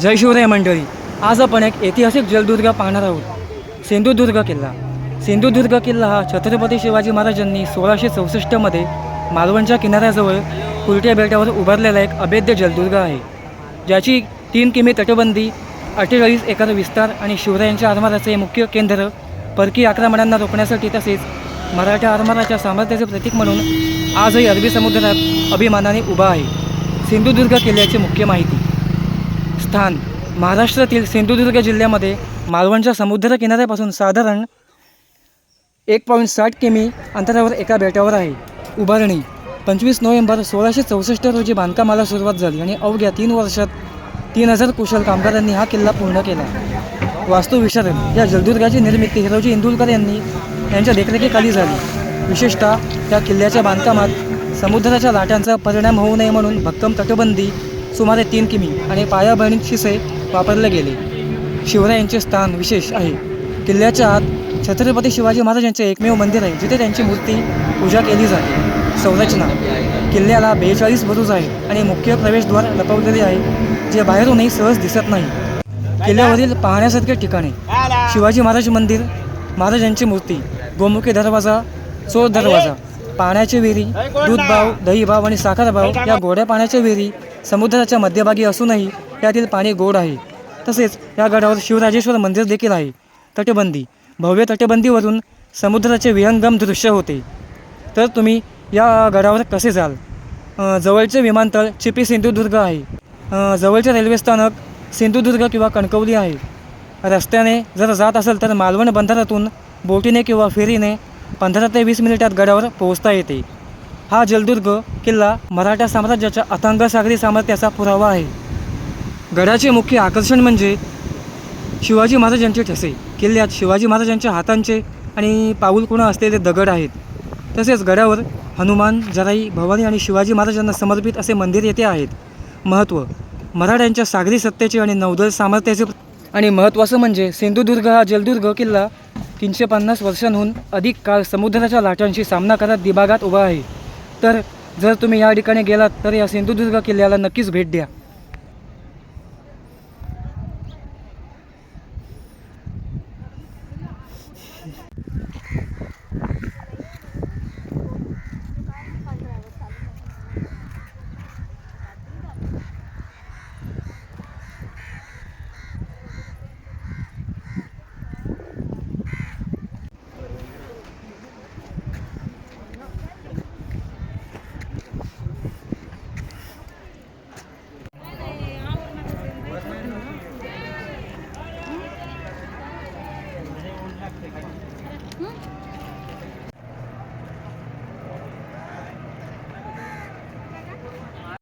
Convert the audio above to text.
जय शिवराय मंडळी, आज आपण एक ऐतिहासिक जलदुर्ग पाहणार आहोत. सिंधुदुर्ग किल्ला. सिंधुदुर्ग किल्ला हा छत्रपती शिवाजी महाराजांनी 1664मध्ये मालवणच्या किनाऱ्याजवळ कुर्टिया बेटावर उभारलेला एक अभेद्य जलदुर्ग आहे, ज्याची 3 किमी तटबंदी, 48 एकर विस्तार आणि शिवरायांच्या आरमाराचे मुख्य केंद्र परकीय आक्रमणांना रोखण्यासाठी तसेच मराठा आरमाराच्या सामर्थ्याचे प्रतीक म्हणून आजही अरबी समुद्रात अभिमानाने उभा आहे. सिंधुदुर्ग किल्ल्याची मुख्य माहिती. स्थान: महाराष्ट्रातील सिंधुदुर्ग जिल्ह्यामध्ये मालवणच्या समुद्र किनाऱ्यापासून साधारण 1.60 किमी अंतरावर एका बेटावर आहे. उभारणी: 25 नोव्हेंबर 1664 रोजी बांधकामाला सुरुवात झाली आणि अवघ्या 3 वर्षात 3000 कुशल कामगारांनी हा किल्ला पूर्ण केला. वास्तुविशारद: या जलदुर्गाची निर्मिती हिरोजी इंदुलकर यांच्या देखरेखीखाली झाली. विशेषतः या किल्ल्याच्या बांधकामात समुद्राच्या लाटांचा परिणाम होऊ नये म्हणून भक्कम तटबंदी, सुमारे 3 किमी आणि पायाभरणीत शिसे वापरले गेले. शिवरायांचे स्थान विशेष आहे. किल्ल्याच्या आत छत्रपती शिवाजी महाराजांचे एकमेव मंदिर आहे, जिथे त्यांची मूर्ती पूजा केली जाते. संरचना: किल्ल्याला 42 बुरुज आहे आणि मुख्य प्रवेशद्वार लपवलेले आहे, जे बाहेरूनही सहज दिसत नाही. किल्ल्यावरील पाहण्यासारखे ठिकाणे: शिवाजी महाराज मंदिर, महाराजांची मूर्ती, गोमुखी दरवाजा, चोर दरवाजा, पाण्याचे विहिरी, दूध बाव, दही बाव आणि साखर बाव या गोड्या पाण्याच्या विहिरी समुद्राच्या मध्यभागी असूनही यातील पाणी गोड आहे. तसेच या गडावर शिवराजेश्वर मंदिर देखील आहे. तटबंदी: भव्य तटबंदीवरून समुद्राचे विहंगम दृश्य होते. तर तुम्ही या गडावर कसे जाल? जवळचे विमानतळ चिपी सिंधुदुर्ग आहे. जवळचे रेल्वे स्थानक सिंधुदुर्ग किंवा कणकवली आहे. रस्त्याने जर जात असेल तर मालवण बंदरातून बोटीने किंवा फेरीने 15 ते 20 मिनिटात गडावर पोहोचता येते. हा जलदुर्ग किल्ला मराठा साम्राज्याच्या अथांग सागरी सामर्थ्याचा पुरावा आहे. गडाचे मुख्य आकर्षण म्हणजे शिवाजी महाराजांचे ठसे. किल्ल्यात शिवाजी महाराजांच्या हातांचे आणि पाऊलखुणा असलेले दगड आहेत. तसेच गडावर हनुमान, जराई, भवानी आणि शिवाजी महाराजांना समर्पित असे मंदिर येथे आहेत. महत्त्व: मराठ्यांच्या सागरी सत्तेचे आणि नौदल सामर्थ्याचे. आणि महत्त्वाचं म्हणजे सिंधुदुर्ग हा जलदुर्ग किल्ला 350 वर्षांहून अधिक काळ समुद्राच्या लाटांशी सामना करत दिबागात उभा आहे. तर जर तुम्ही या ठिकाणी गेलात तर या सिंधुदुर्ग किल्ल्याला नक्कीच भेट द्या.